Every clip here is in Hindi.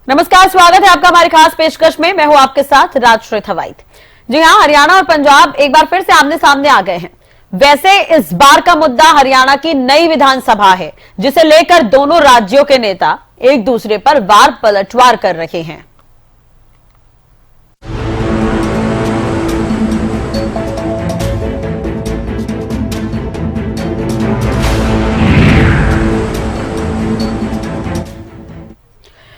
नमस्कार, स्वागत है आपका हमारी खास पेशकश में। मैं हूं आपके साथ राजश्री थवाइत। जी हां, हरियाणा और पंजाब एक बार फिर से आमने सामने आ गए हैं। वैसे इस बार का मुद्दा हरियाणा की नई विधानसभा है, जिसे लेकर दोनों राज्यों के नेता एक दूसरे पर वार पलटवार कर रहे हैं।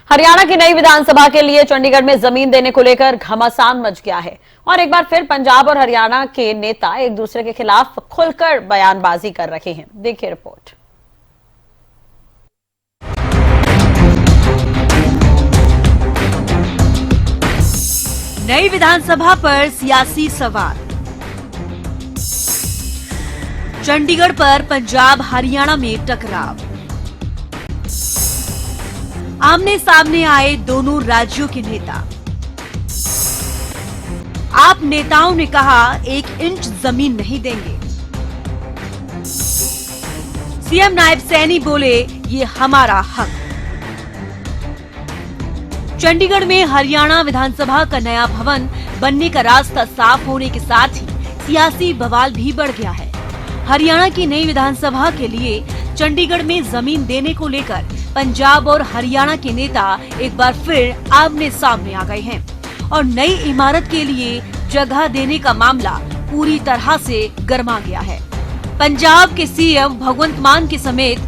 हरियाणा की नई विधानसभा के लिए चंडीगढ़ में जमीन देने को लेकर घमासान मच गया है और एक बार फिर पंजाब और हरियाणा के नेता एक दूसरे के खिलाफ खुलकर बयानबाजी कर रहे हैं। देखिए रिपोर्ट। नई विधानसभा पर सियासी सवाल। चंडीगढ़ पर पंजाब हरियाणा में टकराव। आमने सामने आए दोनों राज्यों के नेता। आप नेताओं ने कहा 1 इंच जमीन नहीं देंगे। सीएम नायब सैनी बोले ये हमारा हक। चंडीगढ़ में हरियाणा विधानसभा का नया भवन बनने का रास्ता साफ होने के साथ ही सियासी बवाल भी बढ़ गया है। हरियाणा की नई विधानसभा के लिए चंडीगढ़ में जमीन देने को लेकर पंजाब और हरियाणा के नेता एक बार फिर आमने सामने आ गए हैं और नई इमारत के लिए जगह देने का मामला पूरी तरह से गर्मा गया है। पंजाब के सीएम भगवंत मान के समेत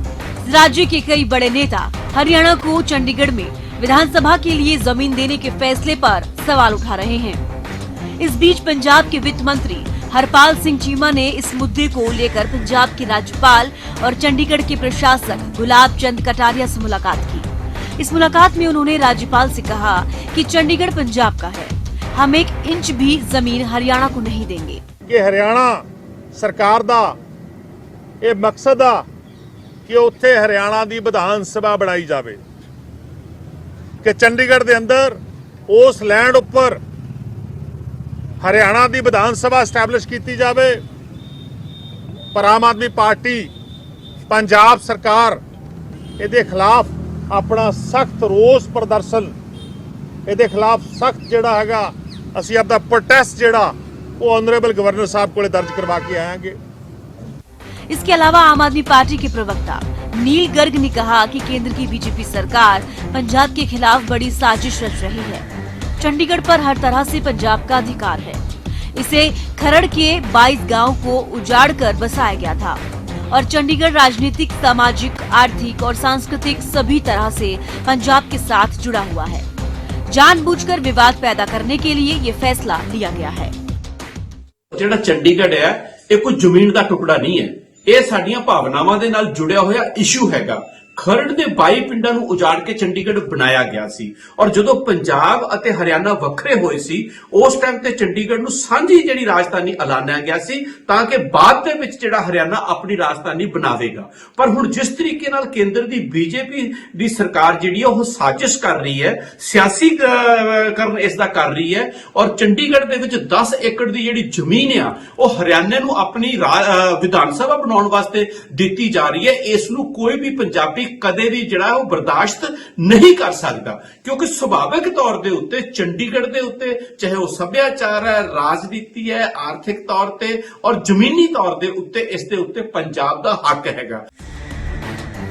राज्य के कई बड़े नेता हरियाणा को चंडीगढ़ में विधानसभा के लिए जमीन देने के फैसले पर सवाल उठा रहे हैं। इस बीच पंजाब के वित्त मंत्री हरपाल सिंह चीमा ने इस मुद्दे को लेकर पंजाब के राज्यपाल और चंडीगढ़ के प्रशासक गुलाब चंद कटारिया से मुलाकात की। इस मुलाकात में उन्होंने राज्यपाल से कहा कि चंडीगढ़ पंजाब का है, हम 1 इंच भी जमीन हरियाणा को नहीं देंगे। कि हरियाणा सरकार दा ये मकसद आ कि उत्थे हरियाणा दी विधान सभा बनाई जावे कि चंडीगढ़ दे अंदर उस लैंड उपर हरियाणा दी विधान सभा एस्टैबलिश की जावे। पर आम आदमी पार्टी पंजाब सरकार इहदे खिलाफ अपना सख्त रोस प्रदर्शन, इहदे खिलाफ सख्त जिहड़ा हैगा असीं आपदा प्रोटेस्ट जिहड़ा वो ऑनरेबल गवर्नर साहब को दर्ज करवा के आएंगे। इसके अलावा आम आदमी पार्टी के प्रवक्ता नील गर्ग ने कहा कि केंद्र की बीजेपी सरकार पंजाब के खिलाफ बड़ी साजिश रच रही है। चंडीगढ़ पर हर तरह से पंजाब का अधिकार है। इसे खरड़ के 22 गांव को उजाड़कर बसाया गया था और चंडीगढ़ राजनीतिक, सामाजिक, आर्थिक और सांस्कृतिक सभी तरह से पंजाब के साथ जुड़ा हुआ है। जानबूझकर विवाद पैदा करने के लिए ये फैसला लिया गया है। ਜਿਹੜਾ ਚੰਡੀਗੜ੍ਹ ਹੈ ਇਹ ਕੋਈ ਜ਼ਮੀਨ ਦਾ ਟੁਕੜਾ ਨਹੀਂ ਹੈ, ਇਹ ਸਾਡੀਆਂ ਭਾਵਨਾਵਾਂ ਦੇ ਨਾਲ ਜੁੜਿਆ ਹੋਇਆ ਇਸ਼ੂ ਹੈਗਾ। ਖਰੜ ਦੇ 22 ਪਿੰਡਾਂ ਨੂੰ ਉਜਾੜ ਕੇ ਚੰਡੀਗੜ੍ਹ ਬਣਾਇਆ ਗਿਆ ਸੀ ਔਰ ਜਦੋਂ ਪੰਜਾਬ ਅਤੇ ਹਰਿਆਣਾ ਵੱਖਰੇ ਹੋਏ ਸੀ ਉਸ ਟਾਈਮ ਤੇ ਚੰਡੀਗੜ੍ਹ ਨੂੰ ਸਾਂਝੀ ਜਿਹੜੀ ਰਾਜਧਾਨੀ ਐਲਾਨਿਆ ਗਿਆ ਸੀ ਤਾਂ ਕਿ ਬਾਅਦ ਦੇ ਵਿੱਚ ਜਿਹੜਾ ਹਰਿਆਣਾ ਆਪਣੀ ਰਾਜਧਾਨੀ ਬਣਾਵੇਗਾ। ਪਰ ਹੁਣ ਜਿਸ ਤਰੀਕੇ ਨਾਲ ਕੇਂਦਰ ਦੀ ਬੀਜੇਪੀ ਦੀ ਸਰਕਾਰ ਜਿਹੜੀ ਹੈ ਉਹ ਸਾਜ਼ਿਸ਼ ਕਰ ਰਹੀ ਹੈ, ਸਿਆਸੀ ਕਰਨ ਇਸ ਦਾ ਕਰ ਰਹੀ ਹੈ ਔਰ ਚੰਡੀਗੜ੍ਹ ਦੇ ਵਿੱਚ 10 ਏਕੜ ਦੀ ਜਿਹੜੀ ਜ਼ਮੀਨ ਆ ਉਹ ਹਰਿਆਣੇ ਨੂੰ ਆਪਣੀ ਵਿਧਾਨ ਸਭਾ ਬਣਾਉਣ ਵਾਸਤੇ ਦਿੱਤੀ ਜਾ ਰਹੀ ਹੈ। ਇਸ ਨੂੰ ਕੋਈ ਵੀ ਪੰਜਾਬੀ ਕਦੇ ਵੀ ਜਿਹੜਾ ਉਹ ਬਰਦਾਸ਼ਤ ਨਹੀਂ ਕਰ ਸਕਦਾ ਕਿਉਂਕਿ ਸੁਭਾਵਿਕ ਤੌਰ ਦੇ ਉੱਤੇ ਚੰਡੀਗੜ੍ਹ ਦੇ ਉੱਤੇ ਚਾਹੇ ਉਹ ਸੱਭਿਆਚਾਰ ਹੈ, ਰਾਜਨੀਤੀ ਹੈ, ਆਰਥਿਕ ਤੌਰ ਤੇ ਔਰ ਜ਼ਮੀਨੀ ਤੌਰ ਦੇ ਉੱਤੇ ਇਸ ਦੇ ਉੱਤੇ ਪੰਜਾਬ ਦਾ ਹੱਕ ਹੈਗਾ।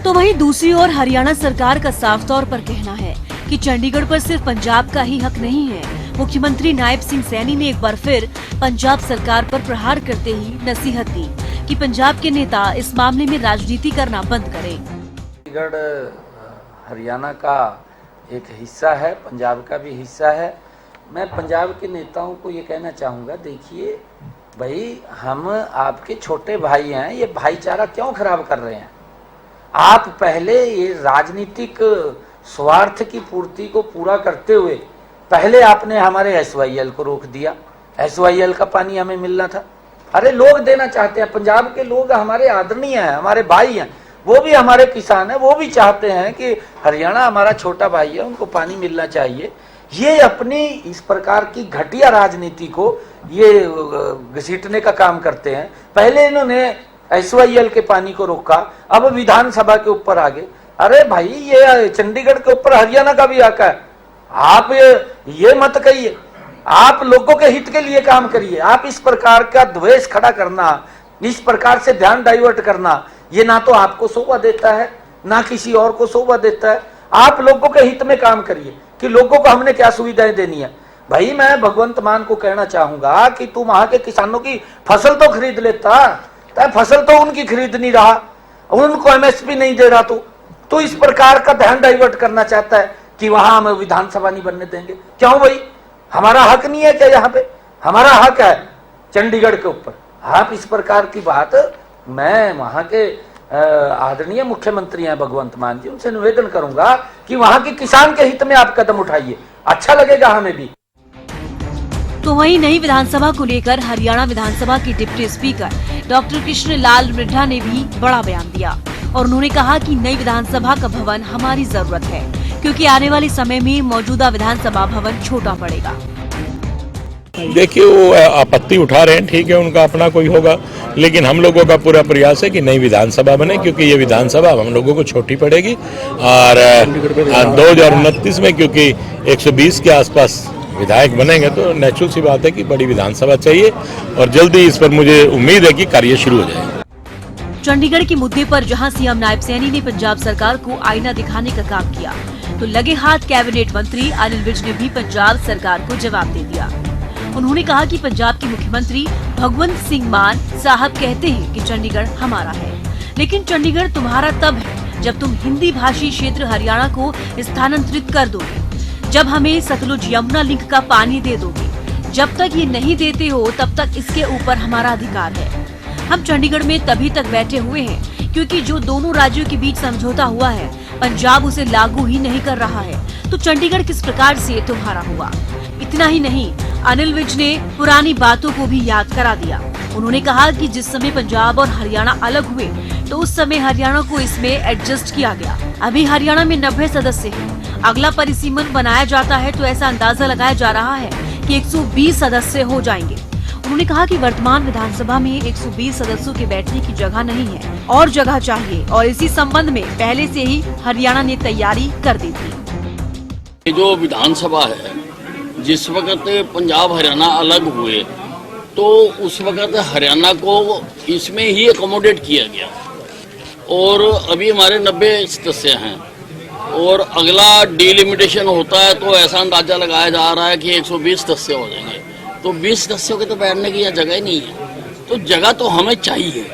तो वहीं दूसरी ओर हरियाणा सरकार का साफ तौर पर कहना है कि चंडीगढ़ पर सिर्फ पंजाब का ही हक नहीं है। मुख्यमंत्री नायब सिंह सैनी ने एक बार फिर पंजाब सरकार पर प्रहार करते ही नसीहत दी कि पंजाब के नेता इस मामले में राजनीति करना बंद करें। चंडीगढ़ हरियाणा का एक हिस्सा है, पंजाब का भी हिस्सा है। मैं पंजाब के नेताओं को ये कहना चाहूँगा, देखिए भाई हम आपके छोटे भाई हैं, ये भाईचारा क्यों खराब कर रहे हैं? आप पहले ये राजनीतिक स्वार्थ की पूर्ति को पूरा करते हुए पहले आपने हमारे SYL को रोक दिया। SYL का पानी हमें मिलना था। अरे लोग देना चाहते हैं, पंजाब के लोग हमारे आदरणीय हैं, हमारे भाई हैं, वो भी हमारे किसान हैं, वो भी चाहते हैं कि हरियाणा हमारा छोटा भाई है, उनको पानी मिलना चाहिए। ये अपनी इस प्रकार की घटिया राजनीति को ये घसीटने का काम करते हैं। पहले इन्होंने SYL के पानी को रोका, अब विधानसभा के ऊपर आ गए। अरे भाई ये चंडीगढ़ के ऊपर हरियाणा का भी हक है, आप ये मत कहिए, आप लोगों के हित के लिए काम करिए। आप इस प्रकार का द्वेष खड़ा करना, इस प्रकार से ध्यान डाइवर्ट करना, ये ना तो आपको शोभा देता है ना किसी और को शोभा देता है। आप लोगों के हित में काम करिए कि लोगों को हमने क्या सुविधाएं देनी है। भाई मैं भगवंत मान को कहना चाहूंगा कि तू वहां के किसानों की फसल तो खरीद लेता, फसल तो उनकी खरीद नहीं रहा, उनको एमएसपी नहीं दे रहा। तू इस प्रकार का ध्यान डाइवर्ट करना चाहता है कि वहां हम विधानसभा नहीं बनने देंगे। क्यों भाई, हमारा हक नहीं है क्या? यहाँ पे हमारा हक है चंडीगढ़ के ऊपर। आप इस प्रकार की बात, मैं वहां के आदरणीय मुख्यमंत्री हैं भगवंत मान जी, उनसे निवेदन करूंगा कि वहां के किसान के हित में आप कदम उठाइए, अच्छा लगेगा हमें भी। तो वहीं नई विधानसभा को लेकर हरियाणा विधानसभा के डिप्टी स्पीकर डॉक्टर कृष्ण लाल मृधा ने भी बड़ा बयान दिया और उन्होंने कहा कि नई विधानसभा का भवन हमारी जरूरत है, क्योंकि आने वाले समय में मौजूदा विधानसभा भवन छोटा पड़ेगा। देखिए, वो आपत्ति उठा रहे हैं, ठीक है, उनका अपना कोई होगा, लेकिन हम लोगों का पूरा प्रयास है कि नई विधानसभा बने, क्योंकि ये विधानसभा हम लोगों को छोटी पड़ेगी। और 2029 में क्योंकि 120 के आसपास विधायक बनेंगे, तो नेचुरल सी बात है कि बड़ी विधानसभा चाहिए और जल्दी इस पर मुझे उम्मीद है कि कार्य शुरू हो जाएगा। चंडीगढ़ के मुद्दे पर जहां सीएम नायब सैनी ने पंजाब सरकार को आईना दिखाने का काम किया, तो लगे हाथ कैबिनेट मंत्री अनिल विज ने भी पंजाब सरकार को जवाब दे दिया। उन्होंने कहा कि पंजाब के मुख्यमंत्री भगवंत सिंह मान साहब कहते हैं कि चंडीगढ़ हमारा है, लेकिन चंडीगढ़ तुम्हारा तब है जब तुम हिंदी भाषी क्षेत्र हरियाणा को स्थानांतरित कर दोगे, जब हमें सतलुज यमुना लिंक का पानी दे दोगे। जब तक ये नहीं देते हो तब तक इसके ऊपर हमारा अधिकार है। हम चंडीगढ़ में तभी तक बैठे हुए हैं क्योंकि जो दोनों राज्यों के बीच समझौता हुआ है, पंजाब उसे लागू ही नहीं कर रहा है, तो चंडीगढ़ किस प्रकार से तुम्हारा हुआ। इतना ही नहीं, अनिल विज ने पुरानी बातों को भी याद करा दिया। उन्होंने कहा कि जिस समय पंजाब और हरियाणा अलग हुए तो उस समय हरियाणा को इसमें एडजस्ट किया गया। अभी हरियाणा में 90 सदस्य हैं। अगला परिसीमन बनाया जाता है तो ऐसा अंदाजा लगाया जा रहा है कि 120 सदस्य हो जाएंगे। उन्होंने कहा कि वर्तमान विधानसभा में 120 सदस्यों के बैठने की जगह नहीं है और जगह चाहिए, और इसी संबंध में पहले से ही हरियाणा ने तैयारी कर दी थी। जो विधानसभा है, जिस वक्त पंजाब हरियाणा अलग हुए तो उस वक्त हरियाणा को इसमें ही अकोमोडेट किया गया, और अभी हमारे 90 सदस्य हैं और अगला डिलिमिटेशन होता है तो ऐसा अंदाजा लगाया जा रहा है कि 120 सदस्य हो जाएंगे। तो 20 सदस्यों के तो बैठने की जगह ही नहीं है, तो जगह तो हमें चाहिए,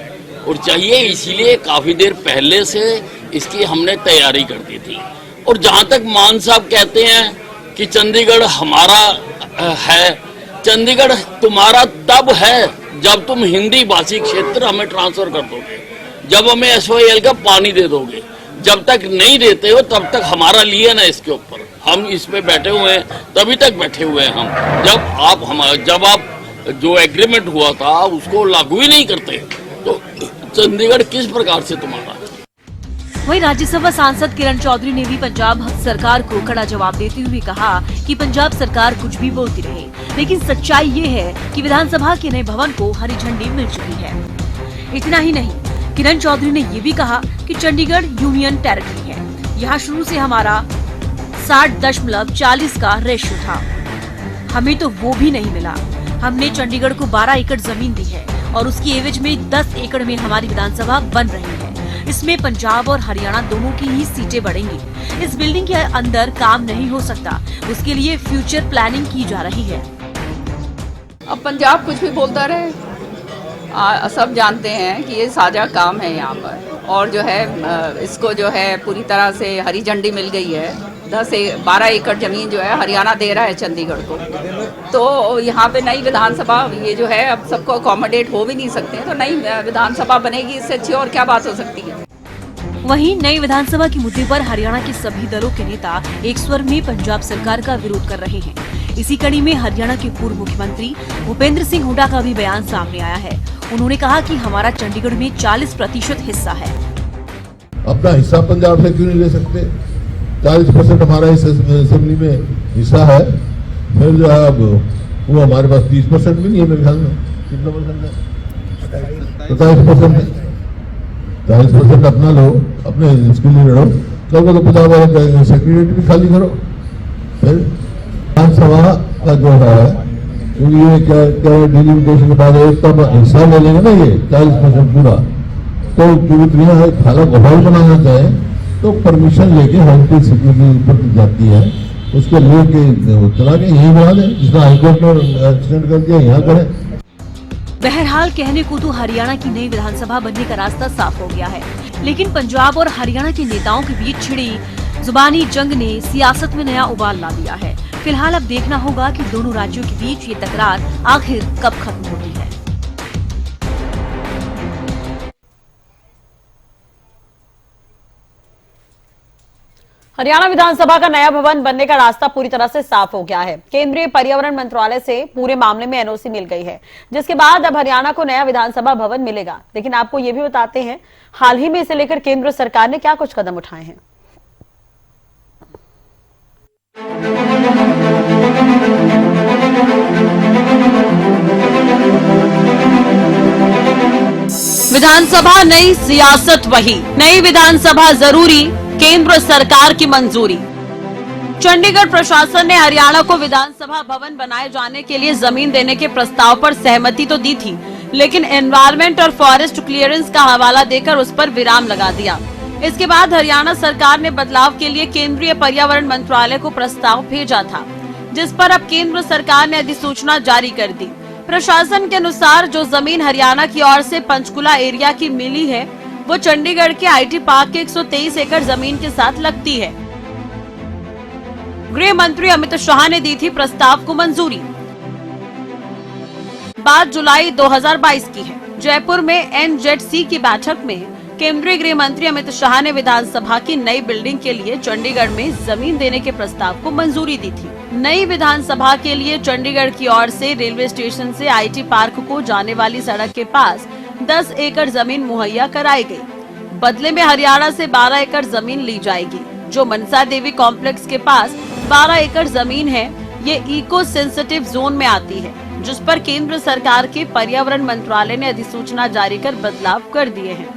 और चाहिए इसीलिए काफ़ी देर पहले से इसकी हमने तैयारी कर दी थी। और जहाँ तक मान साहब कहते हैं कि चंडीगढ़ हमारा है, चंडीगढ़ तुम्हारा तब है जब तुम हिंदी भाषी क्षेत्र हमें ट्रांसफर कर दोगे, जब हमें SYL का पानी दे दोगे। जब तक नहीं देते हो तब तक हमारा लिए ना इसके ऊपर, हम इस पे बैठे हुए हैं, तभी तक बैठे हुए हैं हम। जब आप जो एग्रीमेंट हुआ था उसको लागू ही नहीं करते तो चंडीगढ़ किस प्रकार से तुम्हारा। वहीं राज्यसभा सांसद किरण चौधरी ने भी पंजाब सरकार को कड़ा जवाब देते हुए कहा कि पंजाब सरकार कुछ भी बोलती रहे, लेकिन सच्चाई ये है कि विधानसभा के नए भवन को हरी झंडी मिल चुकी है। इतना ही नहीं, किरण चौधरी ने ये भी कहा कि चंडीगढ़ यूनियन टेरिटरी है, यहाँ शुरू से हमारा 60.40 का रेशियो था, हमें तो वो भी नहीं मिला। हमने चंडीगढ़ को 12 एकड़ जमीन दी है और उसकी एवज में 10 एकड़ में हमारी विधानसभा बन रही है। इसमें पंजाब और हरियाणा दोनों की ही सीटें बढ़ेंगी। इस बिल्डिंग के अंदर काम नहीं हो सकता, उसके लिए फ्यूचर प्लानिंग की जा रही है। अब पंजाब कुछ भी बोलता रहे, सब जानते हैं कि ये साझा काम है यहाँ पर, और जो है इसको जो है पूरी तरह से हरी झंडी मिल गई है। 12 एकड़ जमीन जो है हरियाणा दे रहा है चंडीगढ़ को, तो यहाँ पे नई विधानसभा ये जो है अब सबको अकोमोडेट हो भी नहीं सकते, तो नई विधानसभा बनेगी, इससे अच्छी और क्या बात हो सकती है। वहीं नई विधानसभा के मुद्दे पर हरियाणा के सभी दलों के नेता एक स्वर में पंजाब सरकार का विरोध कर रहे हैं। इसी कड़ी में हरियाणा के पूर्व मुख्यमंत्री भूपेंद्र सिंह हुड्डा का भी बयान सामने आया है। उन्होंने कहा कि हमारा चंडीगढ़ में 40% हिस्सा है। अपना हिस्सा पंजाब से क्यों नहीं ले सकते? 40% हमारा इस असेंबली में हिस्सा है, फिर जो है अब वो हमारे पास 30% भी नहीं है मेरे ख्याल में। कितना परसेंट है? 27%। 40% अपना लो, अपने इसके लिए लड़ो, कल को तो 50 सेक्रेटरी भी खाली करो, फिर विधानसभा का जो है ये क्या डिलिमिटेशन के बाद एक तब हिस्सा ले लेंगे ना, ये 40% पूरा, तो क्योंकि हालत हॉल बनाना चाहे तो परमिशन लेके हॉल की सिक्योरिटी ऊपर जाती है, उसके लिए चला के यही बना दें, जिसका हाईकोर्ट ने एक्सटेंड कर दिया यहाँ करें। बहरहाल कहने को तो हरियाणा की नई विधानसभा बनने का रास्ता साफ हो गया है, लेकिन पंजाब और हरियाणा के नेताओं के बीच छिड़ी जुबानी जंग ने सियासत में नया उबाल ला दिया है। फिलहाल अब देखना होगा कि दोनों राज्यों के बीच ये तकरार आखिर कब खत्म होती है। हरियाणा विधानसभा का नया भवन बनने का रास्ता पूरी तरह से साफ हो गया है। केंद्रीय पर्यावरण मंत्रालय से पूरे मामले में एनओसी मिल गई है, जिसके बाद अब हरियाणा को नया विधानसभा भवन मिलेगा। लेकिन आपको ये भी बताते हैं हाल ही में इसे लेकर केंद्र सरकार ने क्या कुछ कदम उठाए हैं। विधानसभा नई, सियासत वही। नई विधानसभा जरूरी, केंद्र सरकार की मंजूरी। चंडीगढ़ प्रशासन ने हरियाणा को विधानसभा भवन बनाए जाने के लिए जमीन देने के प्रस्ताव पर सहमति तो दी थी, लेकिन एनवायरमेंट और फॉरेस्ट क्लियरेंस का हवाला देकर उस पर विराम लगा दिया। इसके बाद हरियाणा सरकार ने बदलाव के लिए केंद्रीय पर्यावरण मंत्रालय को प्रस्ताव भेजा था, जिस पर अब केंद्र सरकार ने अधिसूचना जारी कर दी। प्रशासन के अनुसार जो जमीन हरियाणा की ओर से पंचकुला एरिया की मिली है, वो चंडीगढ़ के आईटी पार्क के 123 एकड़ जमीन के साथ लगती है। गृह मंत्री अमित शाह ने दी थी प्रस्ताव को मंजूरी। बात जुलाई 2022 की है। जयपुर में एनजेडसी की बैठक में केंद्रीय गृह मंत्री अमित शाह ने विधानसभा की नई बिल्डिंग के लिए चंडीगढ़ में जमीन देने के प्रस्ताव को मंजूरी दी थी। नई विधानसभा के लिए चंडीगढ़ की ओर से रेलवे स्टेशन से आईटी पार्क को जाने वाली सड़क के पास 10 एकड़ जमीन मुहैया कराई गई। बदले में हरियाणा से 12 एकड़ जमीन ली जाएगी। जो मनसा देवी कॉम्प्लेक्स के पास 12 एकड़ जमीन है, ये इको सेंसिटिव जोन में आती है, जिस पर केंद्र सरकार के पर्यावरण मंत्रालय ने अधिसूचना जारी कर बदलाव कर दिए हैं।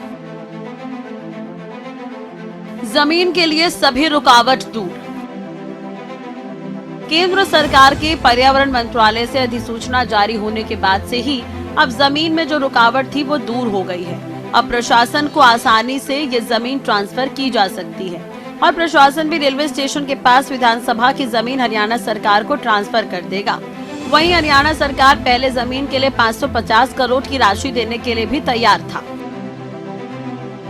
जमीन के लिए सभी रुकावट दूर। केंद्र सरकार के पर्यावरण मंत्रालय से अधिसूचना जारी होने के बाद से ही अब जमीन में जो रुकावट थी वो दूर हो गई है। अब प्रशासन को आसानी से ये जमीन ट्रांसफर की जा सकती है और प्रशासन भी रेलवे स्टेशन के पास विधानसभा की जमीन हरियाणा सरकार को ट्रांसफर कर देगा। वहीं हरियाणा सरकार पहले जमीन के लिए 550 करोड़ की राशि देने के लिए भी तैयार था।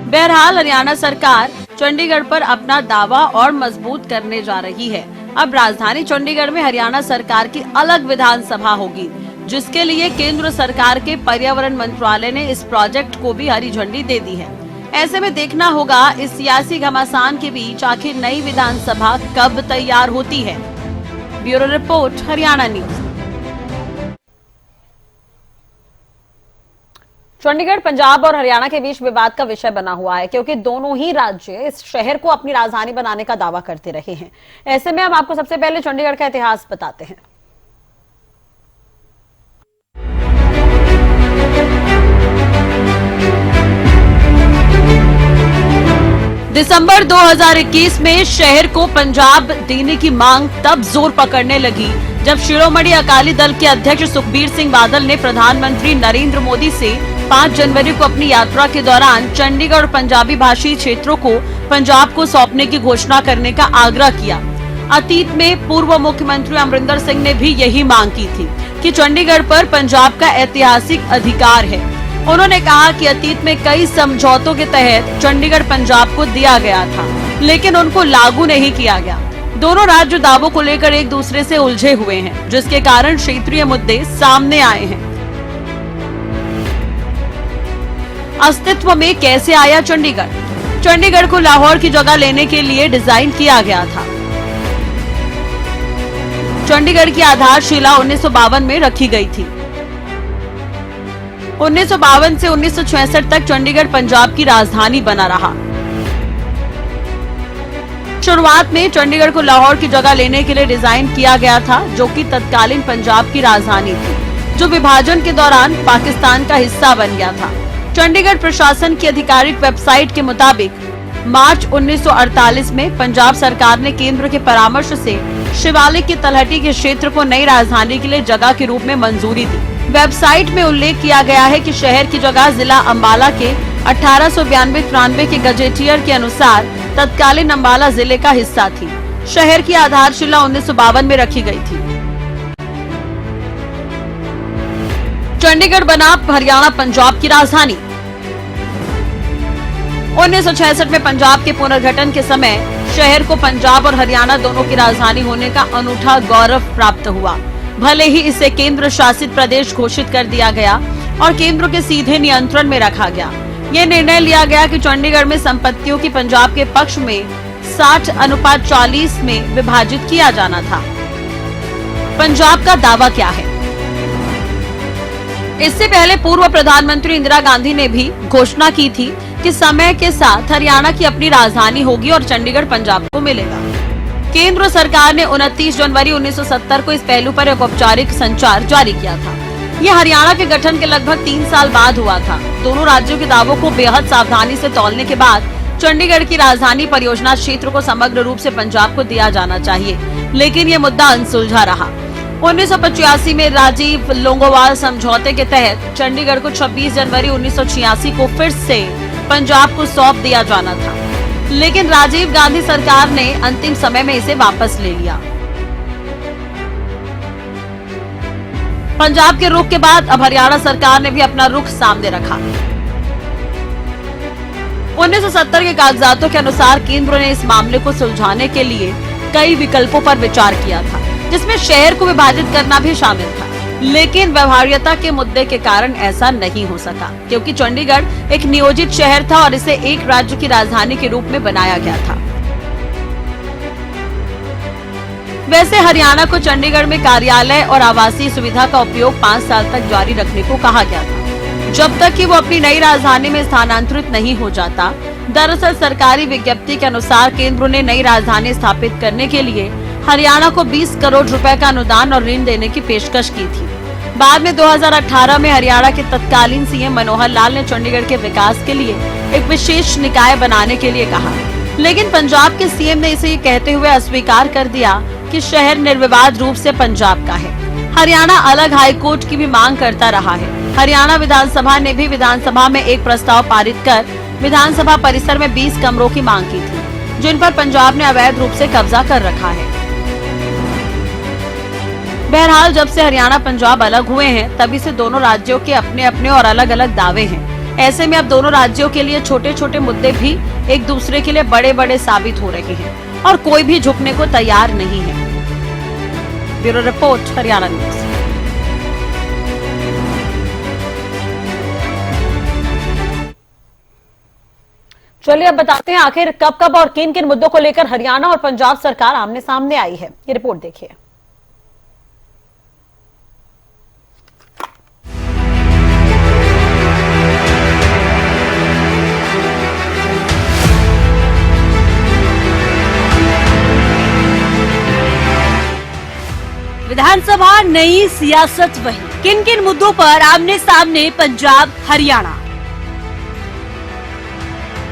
बहरहाल हरियाणा सरकार चंडीगढ़ पर अपना दावा और मजबूत करने जा रही है। अब राजधानी चंडीगढ़ में हरियाणा सरकार की अलग विधानसभा होगी, जिसके लिए केंद्र सरकार के पर्यावरण मंत्रालय ने इस प्रोजेक्ट को भी हरी झंडी दे दी है। ऐसे में देखना होगा इस सियासी घमासान के बीच आखिर नई विधानसभा कब तैयार होती है। Bureau report, Haryana news. Chandigarh Punjab और हरियाणा के बीच विवाद का विषय बना हुआ है, क्योंकि दोनों ही राज्य इस शहर को अपनी राजधानी बनाने का दावा करते रहे हैं। ऐसे में हम आपको सबसे पहले चंडीगढ़ का इतिहास बताते हैं। दिसंबर 2021 में शहर को पंजाब देने की मांग तब जोर पकड़ने लगी जब शिरोमणि अकाली दल के अध्यक्ष सुखबीर सिंह बादल ने प्रधानमंत्री नरेंद्र मोदी से 5 जनवरी को अपनी यात्रा के दौरान चंडीगढ़ और पंजाबी भाषी क्षेत्रों को पंजाब को सौंपने की घोषणा करने का आग्रह किया। अतीत में पूर्व मुख्यमंत्री अमरिंदर सिंह ने भी यही मांग की थी कि चंडीगढ़ पर पंजाब का ऐतिहासिक अधिकार है। उन्होंने कहा कि अतीत में कई समझौतों के तहत चंडीगढ़ पंजाब को दिया गया था, लेकिन उनको लागू नहीं किया गया। दोनों राज्य दावों को लेकर एक दूसरे से उलझे हुए हैं, जिसके कारण क्षेत्रीय मुद्दे सामने आए हैं। अस्तित्व में कैसे आया चंडीगढ़? चंडीगढ़ को लाहौर की जगह लेने के लिए डिजाइन किया गया था। चंडीगढ़ की आधारशिला 1952 में रखी गई थी। 1952 से 1966 तक चंडीगढ़ पंजाब की राजधानी बना रहा। शुरुआत में चंडीगढ़ को लाहौर की जगह लेने के लिए डिजाइन किया गया था, जो कि तत्कालीन पंजाब की राजधानी थी, जो विभाजन के दौरान पाकिस्तान का हिस्सा बन गया था। चंडीगढ़ प्रशासन की आधिकारिक वेबसाइट के मुताबिक मार्च 1948 में पंजाब सरकार ने केंद्र के परामर्श से शिवालिक की तलहटी के क्षेत्र को नई राजधानी के लिए जगह के रूप में मंजूरी दी। वेबसाइट में उल्लेख किया गया है कि शहर की जगह जिला अंबाला के 1892-93 के गजेटियर के अनुसार तत्कालीन अंबाला जिले का हिस्सा थी। शहर की आधारशिला 1952 में रखी गई थी। चंडीगढ़ बना हरियाणा पंजाब की राजधानी। 1966 में पंजाब के पुनर्गठन के समय शहर को पंजाब और हरियाणा दोनों की राजधानी होने का अनूठा गौरव प्राप्त हुआ। भले ही इसे केंद्र शासित प्रदेश घोषित कर दिया गया और केंद्र के सीधे नियंत्रण में रखा गया। ये निर्णय लिया गया कि चंडीगढ़ में संपत्तियों की पंजाब के पक्ष में 60:40 में विभाजित किया जाना था। पंजाब का दावा क्या है? इससे पहले पूर्व प्रधानमंत्री इंदिरा गांधी ने भी घोषणा की थी कि समय के साथ हरियाणा की अपनी राजधानी होगी और चंडीगढ़ पंजाब को मिलेगा। केंद्र सरकार ने 29 जनवरी 1970 को इस पहलू पर एक औपचारिक संचार जारी किया था। यह हरियाणा के गठन के लगभग 3 साल बाद हुआ था। दोनों राज्यों के दावों को बेहद सावधानी से तौलने के बाद चंडीगढ़ की राजधानी परियोजना क्षेत्र को समग्र रूप से पंजाब को दिया जाना चाहिए, लेकिन यह मुद्दा अनसुलझा रहा। 1985 में राजीव लोंगोवाल समझौते के तहत चंडीगढ़ को 26 जनवरी 1986 को फिर से पंजाब को सौंप दिया जाना था, लेकिन राजीव गांधी सरकार ने अंतिम समय में इसे वापस ले लिया। पंजाब के रुख के बाद अब हरियाणा सरकार ने भी अपना रुख सामने रखा। 1970 के कागजातों के अनुसार केंद्र ने इस मामले को सुलझाने के लिए कई विकल्पों पर विचार किया था, जिसमें शहर को विभाजित करना भी शामिल था, लेकिन व्यवहार्यता के मुद्दे के कारण ऐसा नहीं हो सका, क्योंकि चंडीगढ़ एक नियोजित शहर था और इसे एक राज्य की राजधानी के रूप में बनाया गया था। वैसे हरियाणा को चंडीगढ़ में कार्यालय और आवासीय सुविधा का उपयोग 5 साल तक जारी रखने को कहा गया था, जब तक कि वो अपनी नई राजधानी में स्थानांतरित नहीं हो जाता। दरअसल सरकारी विज्ञप्ति के अनुसार केंद्र ने नई राजधानी स्थापित करने के लिए हरियाणा को 20 करोड़ रुपए का अनुदान और ऋण देने की पेशकश की थी। बाद में 2018 में हरियाणा के तत्कालीन सीएम मनोहर लाल ने चंडीगढ़ के विकास के लिए एक विशेष निकाय बनाने के लिए कहा, लेकिन पंजाब के सीएम ने इसे कहते हुए अस्वीकार कर दिया कि शहर निर्विवाद रूप से पंजाब का है। हरियाणा अलग हाईकोर्ट की भी मांग करता रहा है। हरियाणा विधानसभा ने भी विधानसभा में एक प्रस्ताव पारित कर विधानसभा परिसर में 20 कमरों की मांग की थी, जिन पर पंजाब ने अवैध रूप से कब्जा कर रखा है। बहरहाल जब से हरियाणा पंजाब अलग हुए हैं, तभी से दोनों राज्यों के अपने अपने और अलग अलग दावे हैं। ऐसे में अब दोनों राज्यों के लिए छोटे छोटे मुद्दे भी एक दूसरे के लिए बड़े बड़े साबित हो रहे हैं और कोई भी झुकने को तैयार नहीं है। Bureau report, Haryana news. चलिए अब बताते हैं आखिर कब कब और किन किन मुद्दों को लेकर हरियाणा और पंजाब सरकार आमने सामने आई है। ये रिपोर्ट देखिए। विधानसभा नई सियासत वही, किन किन मुद्दों पर आमने सामने पंजाब हरियाणा।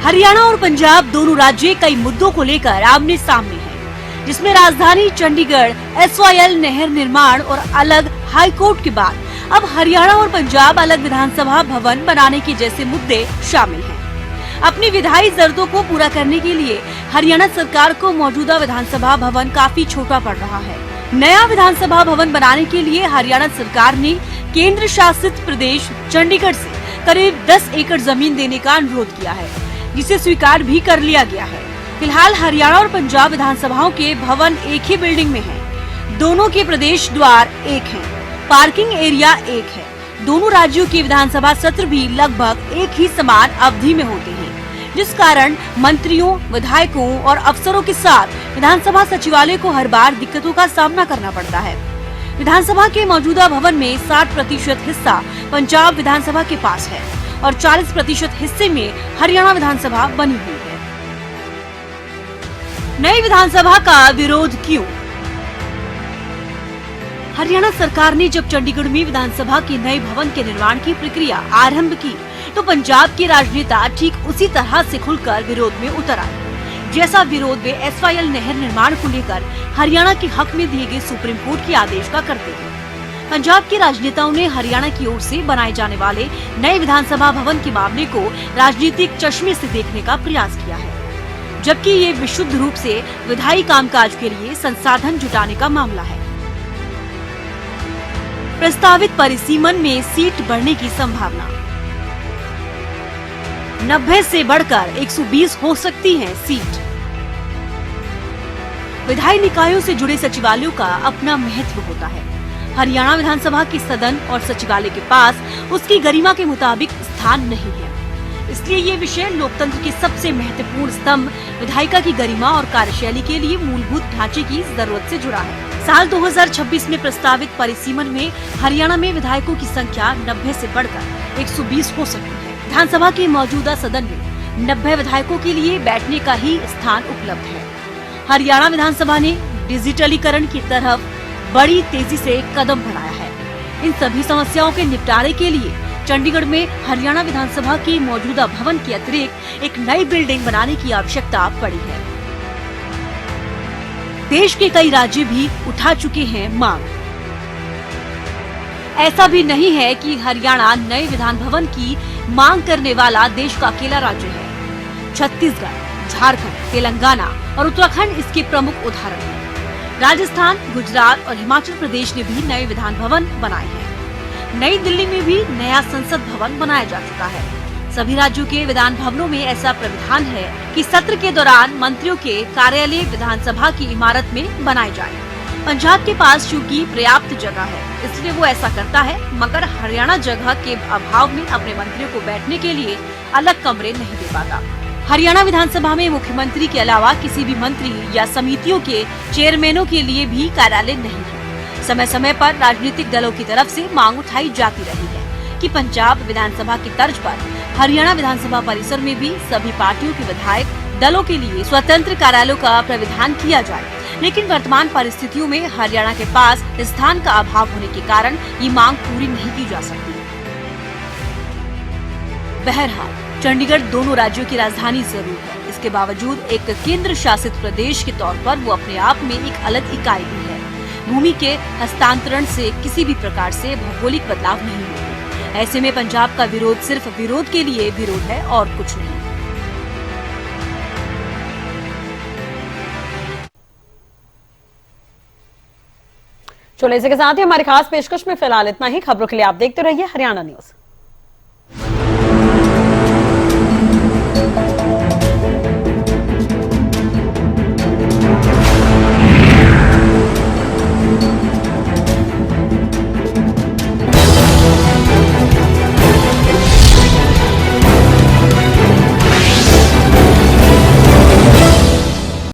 हरियाणा और पंजाब दोनों राज्य कई मुद्दों को लेकर आमने सामने हैं, जिसमें राजधानी चंडीगढ़, SYL नहर निर्माण और अलग हाईकोर्ट के बाद अब हरियाणा और पंजाब अलग विधानसभा भवन बनाने के जैसे मुद्दे शामिल हैं। अपनी विधायी जरूरतों को पूरा करने के लिए हरियाणा सरकार को मौजूदा विधानसभा भवन काफी छोटा पड़ रहा है। नया विधानसभा भवन बनाने के लिए हरियाणा सरकार ने केंद्र शासित प्रदेश चंडीगढ़ से करीब 10 एकड़ जमीन देने का अनुरोध किया है, जिसे स्वीकार भी कर लिया गया है। फिलहाल हरियाणा और पंजाब विधानसभाओं के भवन एक ही बिल्डिंग में हैं। दोनों के प्रदेश द्वार एक हैं, पार्किंग एरिया एक है। दोनों राज्यों के विधानसभा सत्र भी लगभग एक ही समान अवधि में होते हैं, जिस कारण मंत्रियों, विधायकों और अफसरों के साथ विधानसभा सचिवालय को हर बार दिक्कतों का सामना करना पड़ता है। विधानसभा के मौजूदा भवन में 60% हिस्सा पंजाब विधानसभा के पास है और 40% हिस्से में हरियाणा विधानसभा बनी हुई है। नई विधानसभा का विरोध क्यों? हरियाणा सरकार ने जब चंडीगढ़ में विधानसभा के नए भवन के निर्माण की प्रक्रिया आरंभ की, तो पंजाब के राजनेता ठीक उसी तरह से खुलकर विरोध में उतर आए। जैसा विरोध वे SYL नहर निर्माण को लेकर हरियाणा के हक में दिए गए सुप्रीम कोर्ट के आदेश का करते हैं। पंजाब के राजनेताओं ने हरियाणा की ओर से बनाए जाने वाले नए विधानसभा भवन के मामले को राजनीतिक चश्मे से देखने का प्रयास किया है, जबकि ये विशुद्ध रूप से विधायी कामकाज के लिए संसाधन जुटाने का मामला है। प्रस्तावित परिसीमन में सीट बढ़ने की संभावना 90 से बढ़कर 120 हो सकती है सीट। विधायी निकायों से जुड़े सचिवालयों का अपना महत्व होता है। हरियाणा विधानसभा के सदन और सचिवालय के पास उसकी गरिमा के मुताबिक स्थान नहीं है, इसलिए ये विषय लोकतंत्र के सबसे महत्वपूर्ण स्तंभ विधायिका की गरिमा और कार्यशैली के लिए मूलभूत ढांचे की जरूरत से जुड़ा है। साल 2026 में प्रस्तावित परिसीमन में हरियाणा में विधायकों की संख्या 90 से बढ़कर 120 हो सकती है। विधानसभा के मौजूदा सदन में 90 विधायकों के लिए बैठने का ही स्थान उपलब्ध है। हरियाणा विधानसभा ने डिजिटलीकरण की तरफ बड़ी तेजी से कदम बढ़ाया है। इन सभी समस्याओं के निपटारे के लिए चंडीगढ़ में हरियाणा विधानसभा के मौजूदा भवन के अतिरिक्त एक नई बिल्डिंग बनाने की आवश्यकता पड़ी है। देश के कई राज्य भी उठा चुके हैं मांग। ऐसा भी नहीं है कि हरियाणा नए विधान भवन की मांग करने वाला देश का अकेला राज्य है। छत्तीसगढ़, झारखंड, तेलंगाना और उत्तराखंड इसके प्रमुख उदाहरण हैं। राजस्थान, गुजरात और हिमाचल प्रदेश ने भी नए विधान भवन बनाए हैं। नई दिल्ली में भी नया संसद भवन बनाया जा चुका है। सभी राज्यों के विधान भवनों में ऐसा प्रावधान है कि सत्र के दौरान मंत्रियों के कार्यालय विधानसभा की इमारत में बनाए जाए। पंजाब के पास चूंकि पर्याप्त जगह है, इसलिए वो ऐसा करता है, मगर हरियाणा जगह के अभाव में अपने मंत्रियों को बैठने के लिए अलग कमरे नहीं दे पाता। हरियाणा विधानसभा में मुख्यमंत्री के अलावा किसी भी मंत्री या समितियों के चेयरमैनों के लिए भी कार्यालय नहीं है। समय समय पर राजनीतिक दलों की तरफ से मांग उठाई जाती रही है कि पंजाब विधानसभा की तर्ज पर हरियाणा विधानसभा परिसर में भी सभी पार्टियों के विधायक दलों के लिए स्वतंत्र कार्यालयों का प्रावधान किया जाए, लेकिन वर्तमान परिस्थितियों में हरियाणा के पास स्थान का अभाव होने के कारण ये मांग पूरी नहीं की जा सकती। बहरहाल चंडीगढ़ दोनों राज्यों की राजधानी जरूर है, इसके बावजूद एक केंद्र शासित प्रदेश के तौर पर वो अपने आप में एक अलग इकाई भी है। भूमि के हस्तांतरण से किसी भी प्रकार से भौगोलिक बदलाव नहीं होते। ऐसे में पंजाब का विरोध सिर्फ विरोध के लिए विरोध है और कुछ नहीं। चलो इसी के साथ ही हमारी खास पेशकश में फिलहाल इतना ही। खबरों के लिए आप देखते रहिए हरियाणा न्यूज।